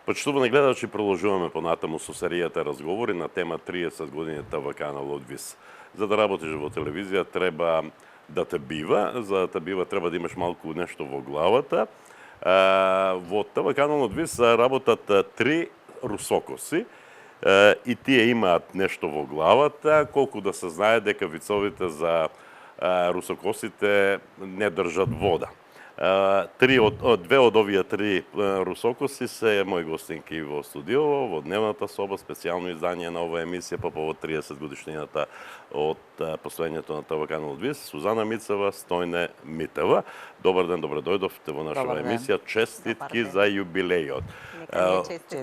Почитувани гледачи, продолжуваме понатаму со серијата разговори на тема 30 години ТВ канал од ВИС. За да работиш во телевизија треба да те бива, за да те бива треба да имаш малку нешто во главата. Во ТВ канал од ВИС работат 3 русокоси и тие имаат нешто во главата, колку да се знае дека вицовите за русокосите не држат вода. Две од овие 3 русокоси се мои гостинки во студио, во дневната соба, специјално издание на оваа емисија по повод 30 годишнината од постоењето на ТВ канал ВИС, Сузана Мицева, Стојне Митева. Добар ден, добре дојдовте во нашава емисија. Честитки за јубилејот.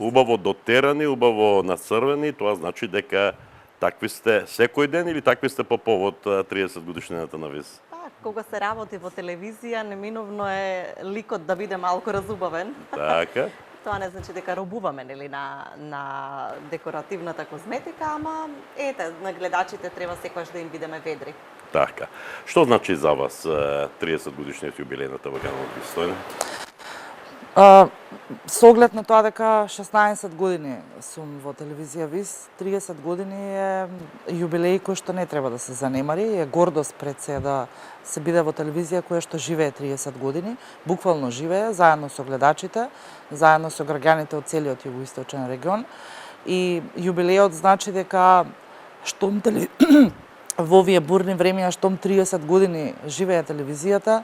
Убаво дотерани, убаво нацрвени, тоа значи дека такви сте секој ден или такви сте по повод 30 годишнината на ВИС? Кога се работи во телевизија, неминовно е ликот да биде малку разубавен. Така. Тоа не значи дека робуваме нели на декоративната козметика, ама ете, на гледачите треба секогаш да им бидеме ведри. Така. Што значи за вас 30 годишниот јубилеј на ТВ канал ВИС, Стојне? Со оглед на тоа дека 16 години сум во телевизија ВИС, 30 години е јубилеј кој што не треба да се занемари, е гордост пред се да се биде во телевизија која што живее 30 години, буквално живее, заедно со гледачите, заедно со граѓаните од целиот југоисточен регион. И јубилејот значи дека штом во овие бурни времиња, штом 30 години живее телевизијата,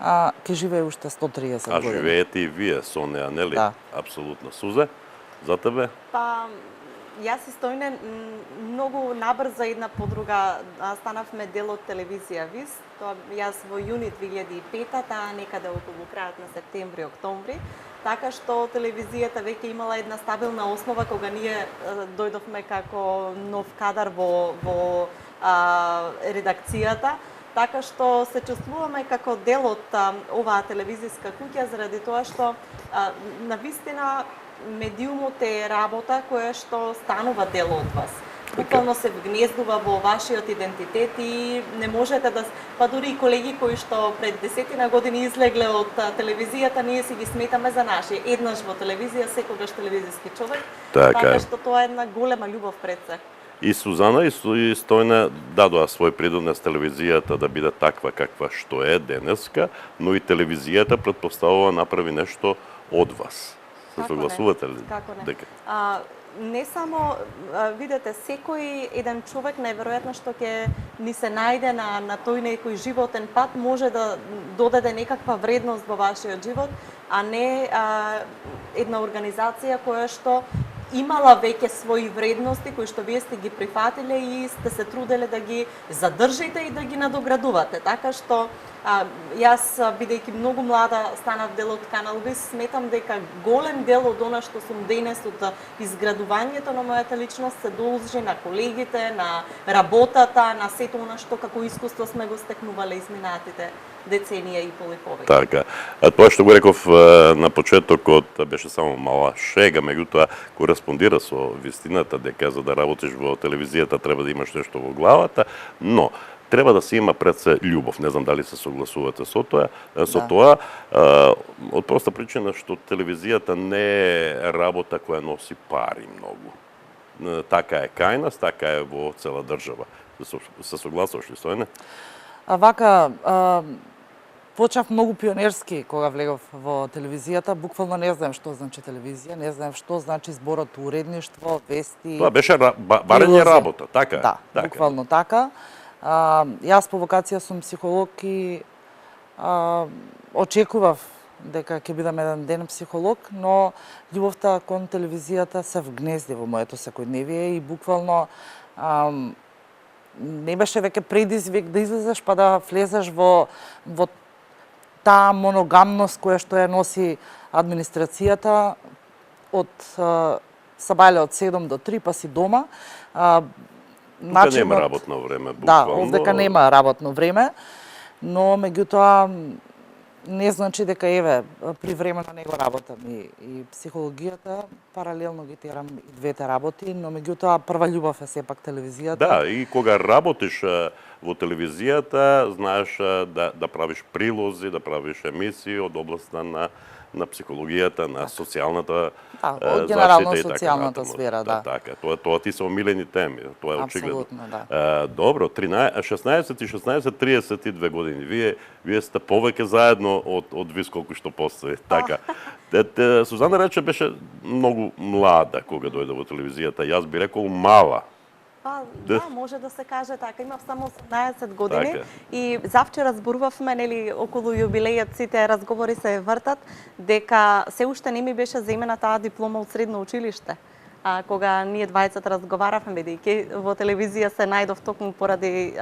ќе живее уште 130 години. А живеете и вие со неа, нели? Да. Апсолутно. Сузе, за тебе? Па, јас и Стојне многу набрзо една по друга станавме дел од телевизија ВИС. Тоа јас во јуни 2005, таа некаде околу крајот на септември, октомври. Така што телевизијата веќе имала една стабилна основа кога ние дојдовме како нов кадар во редакцијата. Така што се чувствуваме како дел од оваа телевизиска куќа заради тоа што навистина медиумот е работа која што станува дел од вас. Буквално се вгнездува во вашиот идентитет и не можете да... Па дури и колеги кои што пред 10 години излегле од телевизијата, ние си ги сметаме за наши. Еднаш во телевизија, секогаш телевизиски човек. Така што тоа е една голема љубов пред се. И Сузана и Стојна дадоа свој придонес телевизијата да биде таква каква што е денеска, но и телевизијата претпоставува направи нешто од вас. Се согласувате ли? Како не? Дека? Не само, видете, секој еден човек најверојатно што ќе ни се најде на тој некој животен пат може да додаде некаква вредност во вашиот живот, а не една организација која што имала веќе своји вредности кои што вие сте ги прифатиле и сте се труделе да ги задржите и да ги надоградувате. Така што јас, бидејќи многу млада, станав дел од канал ВИС, сметам дека голем дел од она што сум денес од изградувањето на мојата личност се должи на колегите, на работата, на сето она што како искуство сме го стекнувале изминатите деценија и пол и повеќе. Така. А тоа што го реков на почетокот беше само мала шега, меѓутоа кореспондира со вистината дека за да работиш во телевизијата треба да имаш нешто во главата, но треба да се има пред се љубов. Не знам дали се согласувате со тоа, од проста причина што телевизијата не е работа која носи пари многу. Така е кај нас, така е во цела држава. Се согласуваш ли, Стојне? Вака, почнав многу пионерски кога влегов во телевизијата, буквално не знаев што значи телевизија, не знаев што значи зборот уредништво, вести. Тоа беше барење работа, така? Да, така. Буквално така. Јас по вокација сум психолог и очекував дека ќе бидам еден ден психолог, но љубовта кон телевизијата се вгнезди во моето секојдневие и буквално не беше веќе предизвик да излезеш па да влезеш во таа моногамност која што ја носи администрацијата од сабајле од 7 до 3 па си дома. Тука нема работно време, буквално. Да, овдека нема работно време, но меѓутоа не значи дека еве привремено не го работам и психологијата, паралелно ги терам и двете работи, но меѓутоа прва љубов е сепак телевизијата. Да, и кога работиш во телевизијата, знаеш да правиш прилози, да правиш емисии од областта на психологијата, на социјалната генерално заштита и така социјалната натаму. сфера, да. Така, тоа ти се омилени теми, тоа е очигледно. Апсолутно, да. Добро, 16 и 16, 32 години. Вие сте повеќе заедно од вис колку што постои. Така. Сузана рече беше многу млада кога дојде во телевизијата. Јас би рекол мала. Да, може да се каже така. Имав само 18 години Така. и завчера зборувавме, нели, околу јубилејот, сите разговори се вртат дека се уште не ми беше земена таа диплома од средно училиште. Кога ние двајцата разговаравме, бидејќи во телевизија се најдов токму поради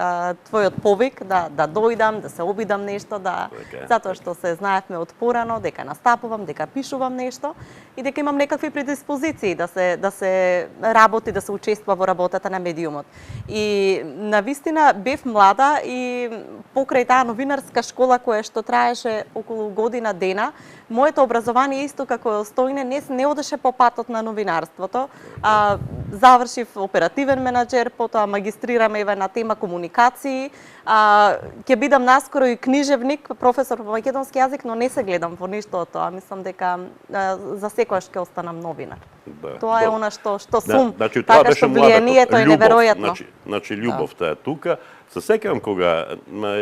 твојот повик да дојдам, да се обидам нешто, затоа што се знаевме од порано дека настапувам, дека пишувам нешто и дека имам некакви предиспозиции да се работи, да се учествува во работата на медиумот. И навистина бев млада и покрај таа новинарска школа која што траеше околу година дена, моето образование исто како Стојне не одеше по патот на новинарството. Завршив оперативен менаџер, потоа магистрирам еве на тема комуникации. Ќе бидам наскоро и книжевник, професор по македонски јазик, но не се гледам во ништо од тоа. Мислам дека за секојаш ќе останам новинар. Да. Тоа е она што сум, Значи, тоа така беше што влијанието е љубов. неверојатно. Значи љубовта е тука. Се сеќавам кога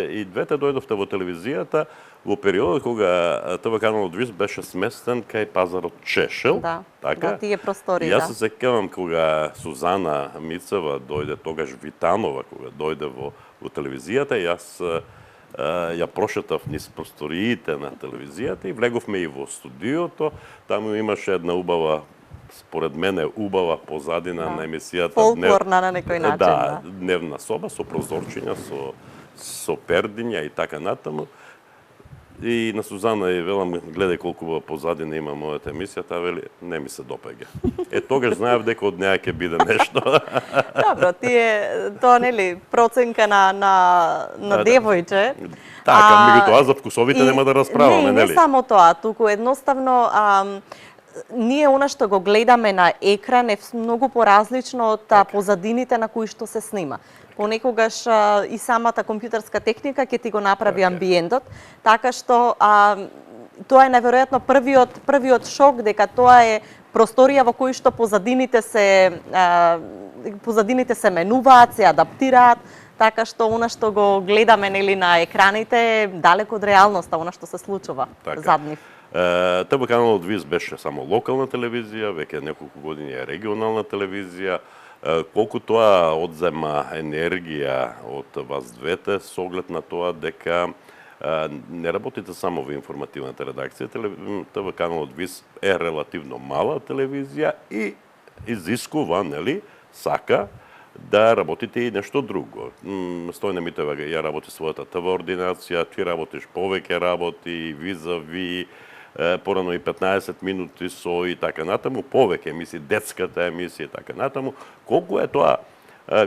и двете дојдовте во телевизијата, во периодот кога ТВ каналот ВИС беше сместен кај пазарот Чешел, така? Да, тие простори, Јас се сеќавам кога Сузана Мицева дојде, тогаш Витанова, кога дојде во телевизијата, јас ја прошетав низ просториите на телевизијата и влеговме и во студиото. Таму имаше една убава, според мене убава позадина на емисијата. Фолклорна на некој начин. Да, дневна соба со прозорчиња, со пердиња и така натаму. И на Сузана ја велам, гледај колку убава позадина има мојата емисија, таа вели, не ми се допаѓа. Тогаш знаев дека од неа ќе биде нешто. Добро, тоа нели проценка на девојче. Така, меѓутоа за вкусовите нема да расправаме, нели? Не само тоа, туку едноставно ние она што го гледаме на екран е многу поразлично од позадините на кои што се снима. Понекогаш и самата компјутерска техника ќе ти го направи амбиентот, така што тоа е неверојатно првиот шок дека тоа е просторија во кој што позадините се менуваат, се адаптираат, така што она што го гледаме нели на екраните е далеко од реалноста, она што се случува зад нив. ТВ каналот ВИС беше само локална телевизија, веќе неколку години е регионална телевизија. Колку тоа одзема енергија од вас двете со оглед на тоа дека не работите само во информативната редакција. ТВ каналот ВИС е релативно мала телевизија и изискува, нели, сака да работите и нешто друго. Стојна Митева ја работи својата ТВ ординација, ти работиш повеќе работи, визави, порано и 15 минути со и така натаму, повеќе емисии, детската емисија и така натаму. Колку е тоа,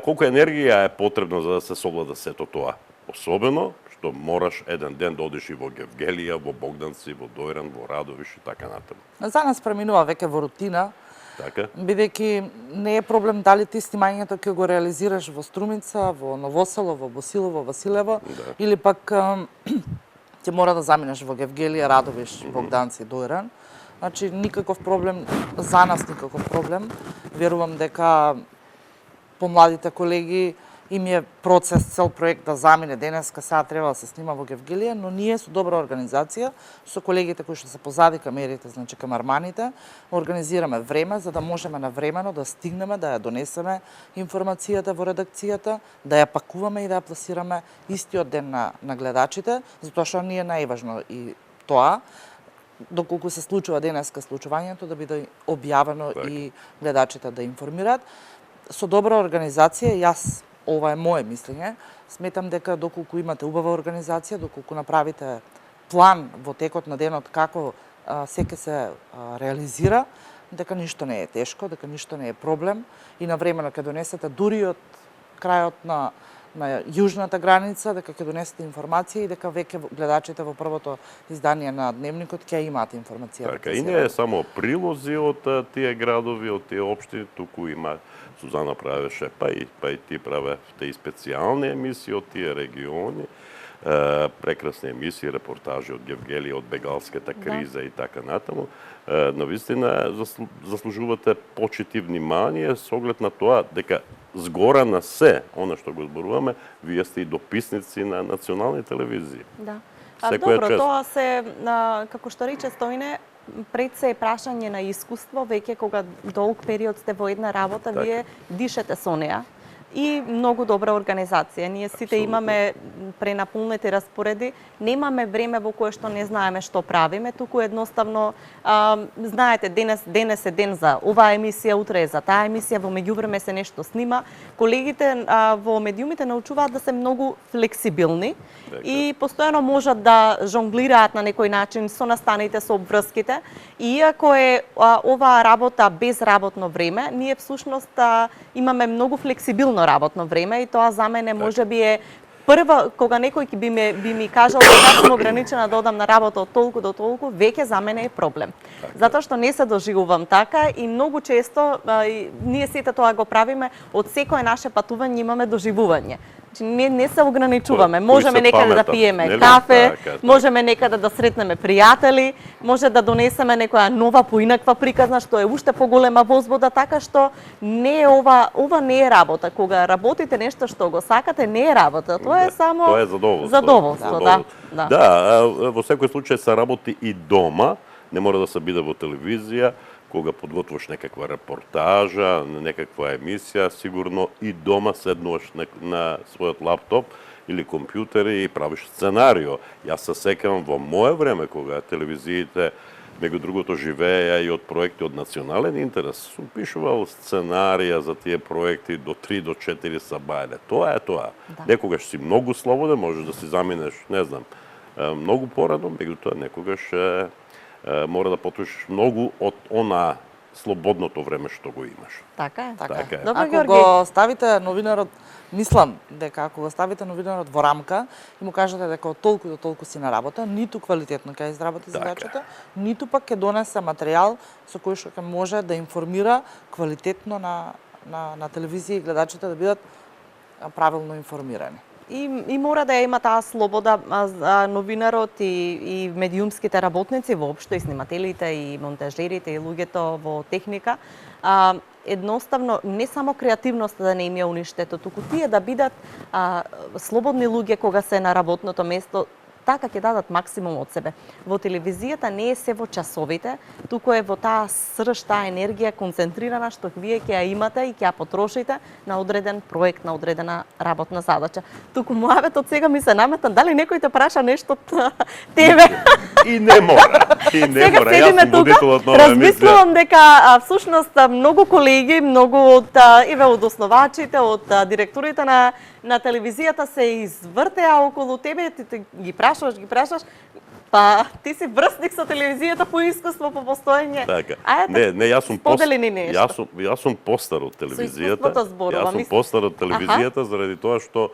колку енергија е потребно за да се совлада сето тоа? Особено што мораш еден ден да одиш и во Гевгелија, во Богданци, во Дојран, во Радовиш и така натаму. За нас преминува веќе во рутина, така? Бидејќи не е проблем дали ти снимањето ќе го реализираш во Струмица, во Новосело, во Босилово, Василево, или пак ќе мора да заминеш во Гевгелија, Радовиш, Богданци, Дојран. Значи, никаков проблем, за нас никаков проблем. Верувам дека помладите колеги им е процес, цел проект да замине денеска, сега треба да се снима во Гевгелија, но ние со добра организација, со колегите кои што се позади камерите, значи камерманите, организираме време за да можеме навремено да стигнеме, да ја донесеме информацијата во редакцијата, да ја пакуваме и да ја пласираме истиот ден на гледачите, затоа што ни е најважно и тоа, доколку се случува денеска случувањето, да биде објавено и гледачите да информираат. Со добра организација, јас ова е моje мислење, сметам дека доколку имате убава организација, доколку направите план во текот на денот како секој се реализира, дека ништо не е тешко, дека ништо не е проблем и навремено ќе донесете дури од крајот на јужната граница, дека ќе донесете информација и дека веќе гледачите во првото издание на Дневникот ќе имаат информација. Така, и не е само прилози од тие градови, од тие општини, туку има Сузана правеше, па и ти правевте и специјални емисии од тие региони, прекрасни емисии, репортажи од Гевгелија, од бегалската криза и така натаму. Навистина заслужувате почит и внимание со оглед на тоа дека згора на се, она што го зборуваме, вие сте и дописници на национални телевизии. Да. Секоја Добро, чест. тоа се, како што рече Стојне, пред се е прашање на искуство, веќе кога долг период сте во една работа, Така. вие дишете со неа. И многу добра организација. Ние сите имаме пренапулнети распореди, немаме време во кое што не знаеме што правиме, туку едноставно знаете денес е ден за оваа емисија, утре е за таа емисија, во меѓувреме се нешто снима. Колегите во медиумите научуваат да се многу флексибилни и постојано можат да жонглираат на некој начин со настаните, со обврските. И иако е оваа работа без работно време, ние всушност имаме многу флексибилно работно време и тоа за мене можеби е прва, кога некој би ми кажал дека сум ограничена да одам на работа од толку до толку, веќе за мене е проблем. Затоа што не се доживувам така и многу често ние сите тоа го правиме, од секое наше патување имаме доживување. Значи, не се ограничуваме. Можеме некаде да пиеме кафе, можеме некаде да сретнеме пријатели, може да донесеме некоја нова поинаква приказна што е уште поголема возбуда, така што не е ова не е работа. Кога работите нешто што го сакате, не е работа. Тоа е само Тоа е задоволство. Задоволство, да. Да, во секој случај се работи и дома, не мора да се биде во телевизија, кога подготвуваш некаква репортажа, некаква емисија, сигурно и дома седнуваш на својот лаптоп или компјутер и правиш сценарио. Јас се сеќавам во мое време кога телевизиите меѓу другото живееја и од проекти од национален интерес, сум пишувал сценарија за тие проекти до 3 до 4 сабајле. Тоа е тоа. Да. Некогаш си многу слободен, можеш да си заминеш, не знам, многу порано, меѓутоа некогаш мора да потрошиш многу од она слободното време што го имаш. Така е. Така е. Добро, Ако Георги. го ставите новинарот, мислам дека ако го ставите новинарот во рамка и му кажете дека од толку до толку си на работа, ниту квалитетно ќе изработи задачата, ниту пак ќе донесе материјал со кој што ќе може да информира квалитетно на телевизија и гледачите да бидат правилно информирани. И мора да ја има таа слобода новинарот и медиумските работници воопшто, и снимателите, и монтажерите, и луѓето во техника. Едноставно, не само креативноста да не им ја уништето, туку тие да бидат слободни луѓе кога се на работното место, така ќе дадат максимум од себе. Во телевизијата не е се во часовите, туку е во таа срж, таа енергија концентрирана што вие ќе ја имате и ќе ја потрошите на одреден проект, на одредена работна задача. Туку муаветот сега ми се наметна, дали некој те праша нешто од тебе? И не мора. И не Сега мора. седиме тука, размислувам дека всушност многу колеги, многу од од основачите, од директорите на телевизијата се извртеа околу тебе, ти ги прашуваш, па ти си врсник со телевизијата по искуство, по постоење. Така. Ајде, Не, јас сум сподели ни нешто. Јас сум постар од телевизијата. искуството зборувам. Јас сум постар од телевизијата заради тоа што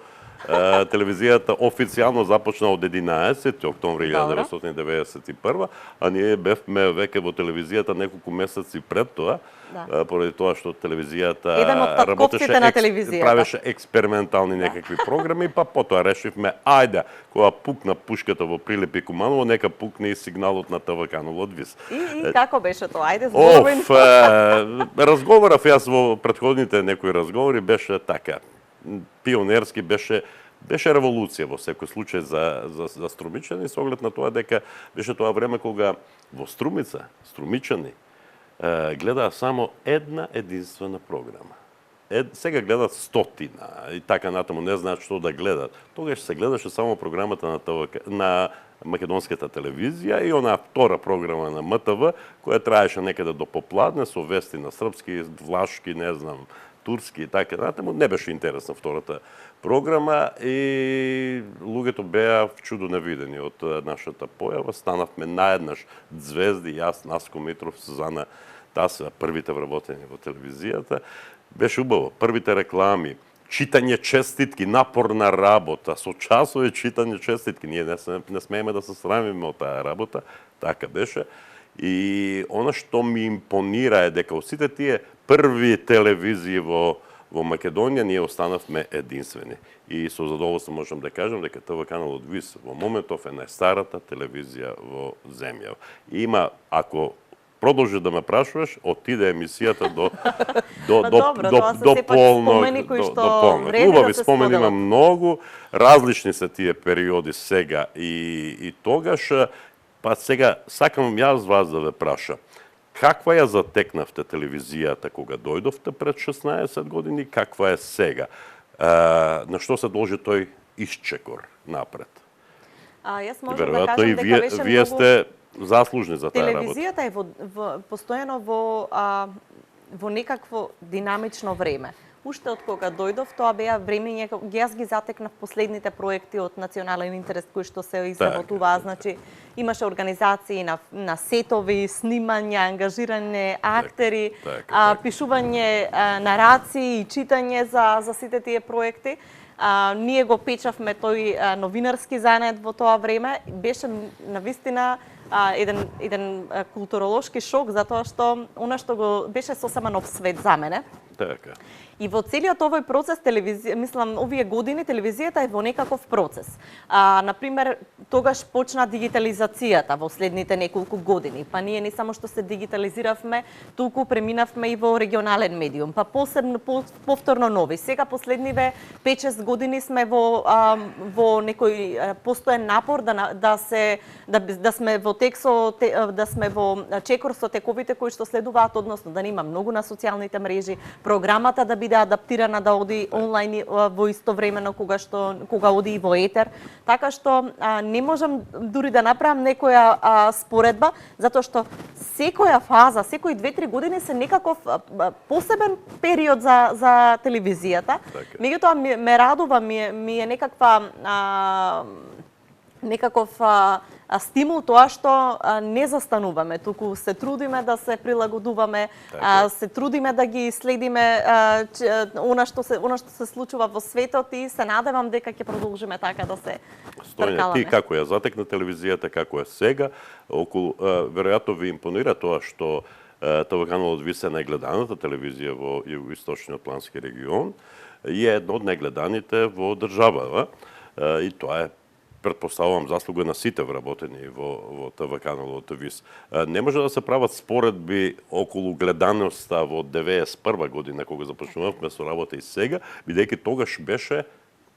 телевизијата официјално започна од 11 октомври 1991, а ние бевме веќе во телевизијата неколку месеци пред тоа, поради тоа што телевизијата Еден од татковците на телевизијата. правеше експериментални некакви програми, па потоа решивме, ајде, кога пукна пушката во Прилеп и Куманово, нека пукне и сигналот на ТВК Лодвис. И како беше тоа? Ајде, зборувај. Разговорав јас во претходните некои разговори, беше така, пионерски, беше револуција во секој случај за струмичани, со оглед на тоа дека беше тоа време кога во Струмица, струмичани, гледаа само една единствена програма. Сега гледат стотина и така натаму, не знаат што да гледат. Тогаш се гледаше само програмата на македонската телевизија и онаа втора програма на МТВ, која траеше некаде до попладне со вести на српски, влашки, не знам, турски и така натаму. Не беше интересна втората програма и луѓето беа чудо невидени од нашата појава. Станавме наеднаш звезди, јас, Наско Митров, Сузана Тасева, првите вработени во телевизијата. Беше убаво. Првите реклами читање честитки, напорна работа, со часови читање честитки. Ние не смееме да се срамиме од таа работа, така беше. И она што ми импонира е дека сите тие први телевизии во Македонија ние останавме единствени. И со задоволство можам да кажам дека ТВ каналот ВИС во моментов е најстарата телевизија во земја. Има, ако продолжи да ме прашуваш, отиде емисијата до полно. Убави спомени има многу, различни се тие периоди сега и тогаш, па сега сакам јас вас да ве прашам. Каква ја затекнавте телевизијата кога дојдовте пред 16 години, каква е сега? На што се должи тој исчекор напред? Јас можам да кажам дека беше вие сте заслужни за таа работа. Телевизијата е постојано во некакво динамично време. Уште од кога дојдов, тоа беа времења, јас ги затекнав последните проекти од национален интерес кои што се изработуваа, значи имаше организации на сетови, снимање, ангажирање актери, пишување нарации и читање за сите тие проекти. Ние го печавме тој новинарски занет во тоа време. Беше навистина еден културолошки шок, затоа што она што го беше сосема нов свет за мене. Така. И во целиот овој процес овие години телевизијата е во некаков процес. Например, тогаш почна дигитализацијата во следните неколку години. Па ние не само што се дигитализиравме, туку преминавме и во регионален медиум, па посебно повторно нови. Сега последниве 5-6 години сме во некој постоен напор да сме во да сме во чекор со тековите кои што следуваат, односно да нема многу на социјалните мрежи, програмата да биде адаптирана да оди онлайн во истовремено кога оди и во етер. Така што не можам дури да направам некоја споредба, затоа што секоја фаза, секои 2-3 години се некаков посебен период за телевизијата. Меѓутоа ме радува, ми е некаков стимул тоа што не застануваме, туку се трудиме да се прилагодуваме, се трудиме да ги следиме она што се случува во светот и се надевам дека ќе продолжиме така да се тркаламе. Ти како ја затекна телевизијата, како е сега, веројатно ви импонира тоа што ТВ каналот ВИС е најгледаната телевизија во југоисточниот плански регион и е едно од најгледаните во државава и тоа е, претпоставувам, заслуга на сите вработени во ТВ каналот ВИС. Не може да се прават споредби околу гледаноста во 91 година кога започнувавме со работа и сега, бидејќи тогаш беше,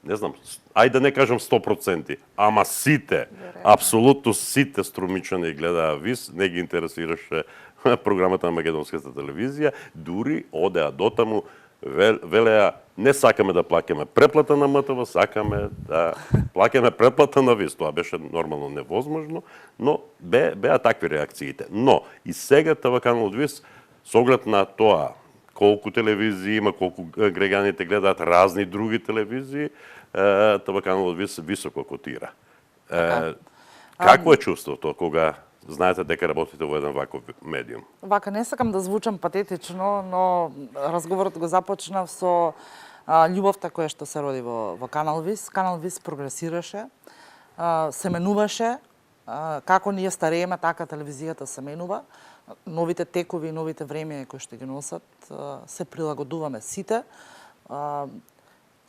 не знам, ајде да не кажам 100%, ама сите, апсолутно сите струмичани гледаа ВИС, не ги интересираше програмата на македонската телевизија, дури одеа дотаму, велеа, не сакаме да плаќаме преплата на МТВ, сакаме да плаќаме преплата на ВИС. Тоа беше нормално невозможно, но беа такви реакциите. Но и сега ТВ каналот ВИС, со оглед на тоа колку телевизии има, колку граѓаните гледаат разни други телевизии, ТВ каналот ВИС високо котира. Какво е чувството кога знаете дека работите во еден ваков медиум? Вака, не сакам да звучам патетично, но разговорот го започнав со љубовта која што се роди во Канал ВИС. Канал ВИС прогресираше, се менуваше, како ние старееме, така телевизијата се менува. Новите текови и новите времења кои што ги носат, се прилагодуваме сите.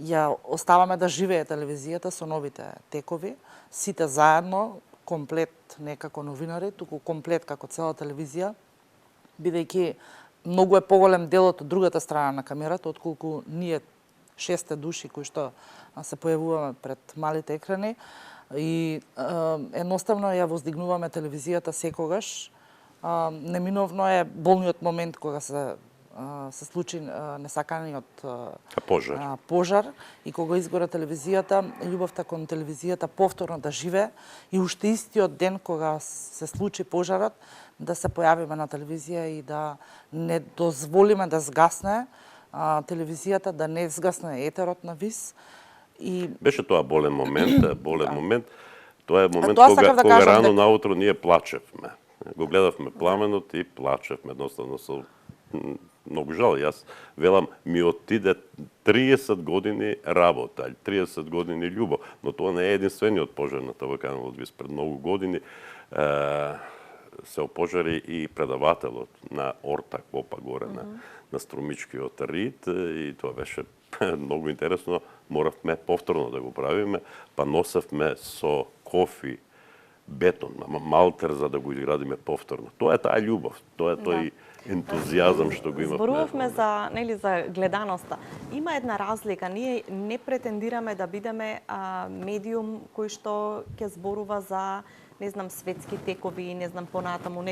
Ја оставаме да живее телевизијата со новите текови, сите заедно, комплет некако новинари, туку комплет како цела телевизија, бидејќи многу е поголем делот од другата страна на камерата, отколку ние 6 души кои што се појавуваме пред малите екрани и едноставно ја воздигнуваме телевизијата секогаш. Неминовно е болниот момент кога се случи несаканиот пожар и кога изгора телевизијата, љубовта кон телевизијата повторно да живее и уште истиот ден кога се случи пожарот да се појавиме на телевизија и да не дозволиме да згасне телевизијата, да не згасне етерот на ВИС. И беше тоа болен момент. Тоа е момент кога рано наутро ние плачевме. Го гледавме пламенот и плачевме едноставно со многу жал. Јас велам, ми отиде 30 години работа, 30 години љубов, но тоа не е единствениот пожар на ТВ канал Одвис. Пред многу години се опожари и предавателот на Ортак Попа горе на Струмичкиот рид и тоа беше многу интересно. Моравме повторно да го правиме, па носевме со кофи бетон, малтер за да го изградиме повторно. Тоа е таа љубов, тоа е тој ентузијазам што го имавме. Зборувавме за гледаноста. Има една разлика. Ние не претендираме да бидеме медиум кој што ќе зборува за светски текови, понатаму.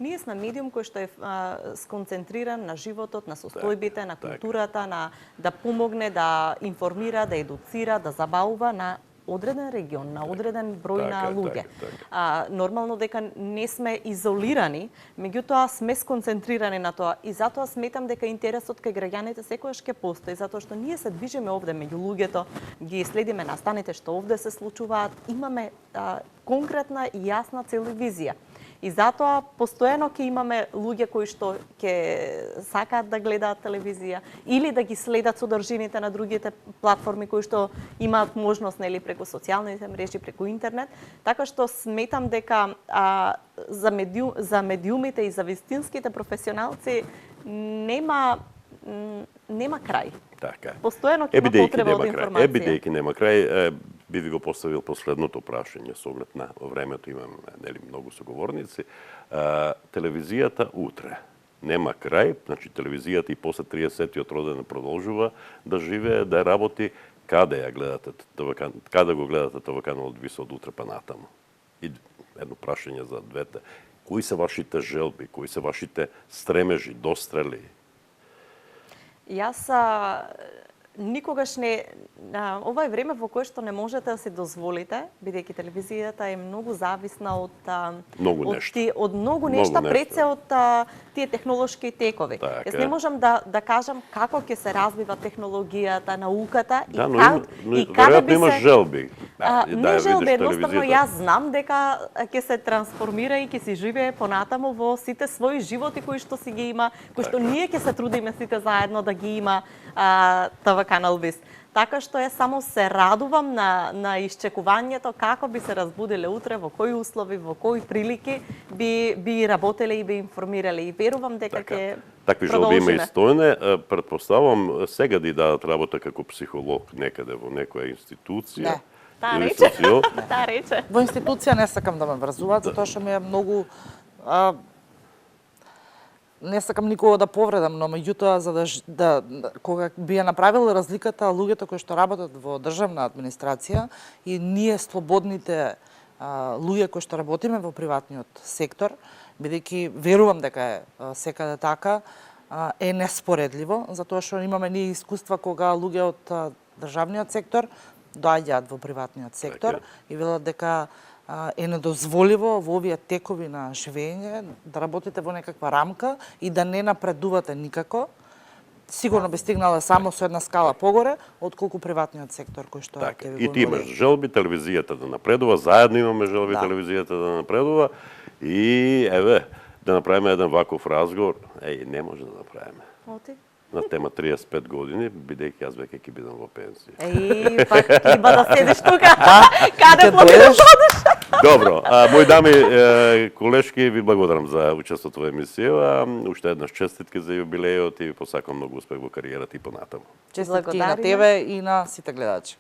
Ние сме медиум кој што е сконцентриран на животот, на состојбите, на културата, на да помогне, да информира, да едуцира, да забавува на одреден регион, на одреден број на луѓе. Нормално дека не сме изолирани, меѓутоа сме сконцентрирани на тоа и затоа сметам дека интересот кај граѓаните секогаш ќе постои, затоа што ние се движиме овде меѓу луѓето, ги следиме настаните што овде се случуваат, имаме конкретна и јасна цел и визија. И затоа постојано ќе имаме луѓе кои што ќе сакаат да гледаат телевизија или да ги следат содржините на другите платформи кои што имаат можност преку социјалните мрежи, преку интернет, така што сметам дека за медиумите и за вистинските професионалци нема крај. Така. Постојано ќе има потреба од информација. Бидејќи нема крај, би ви го поставил последното прашање со оглед на времето, имам многу соговорници. Телевизијата утре нема крај, значи телевизијата и после 30-тиот роденден продолжува да живее, да работи. Каде ја гледате каде го гледате ТВ канал Одвис од утре па натаму? И едно прашање за двете. Кои се вашите желби, кои се вашите стремежи, дострели? Јас никогаш не... Ова е време во кое што не можете да се дозволите, бидејќи телевизијата е многу зависна од многу нешта, пред се од тие технолошки текови. Јас не можам да кажам како ќе се развива технологијата, науката и каде би се... имаш желби. Не желби, едноставно јас знам дека ќе се трансформира и ќе си живее понатаму во сите своји животи кои што си ги има, кои што ние ќе се трудиме сите заедно да ги има ТВ канал Вис. Така што ја само се радувам на исчекувањето како би се разбудиле утре, во кои услови, во кои прилики би работеле и би информирале. И верувам дека ќе такви желби има истојне. Претпоставам сега да дадат работа како психолог некаде во некоја институција. Таа рече. Во институција не сакам да ме врзуваат, затоа што ми е многу не сакам никого да повредам, но меѓутоа кога би ја направил разликата луѓето кои што работат во државна администрација и ние слободните луѓе кои што работиме во приватниот сектор, бидејќи верувам дека е секаде така, е неспоредливо, затоа што имаме ние искуства кога луѓе од државниот сектор доаѓаат во приватниот сектор и велат дека е недозволиво во овие текови на живење да работите во некаква рамка и да не напредувате никако. Сигурно би стигнале само со една скала погоре, отколку приватниот сектор кој што ќе ви го. И ти имаш желби телевизијата да напредува, заедно имаме желби телевизијата да напредува и да направиме еден ваков разговор. Не може да направиме. На тема 35 години, бидејќи јас веќе ќе бидам во пенсија. Пак има да седиш тука. Каде планираш да одиш? Добро, мои дами колешки, ви благодарам за учеството во емисија. Уште еднаш честитки за јубилејот и ви посакам многу успех во кариерата и понатаму. Честитки и на тебе и на сите гледачи.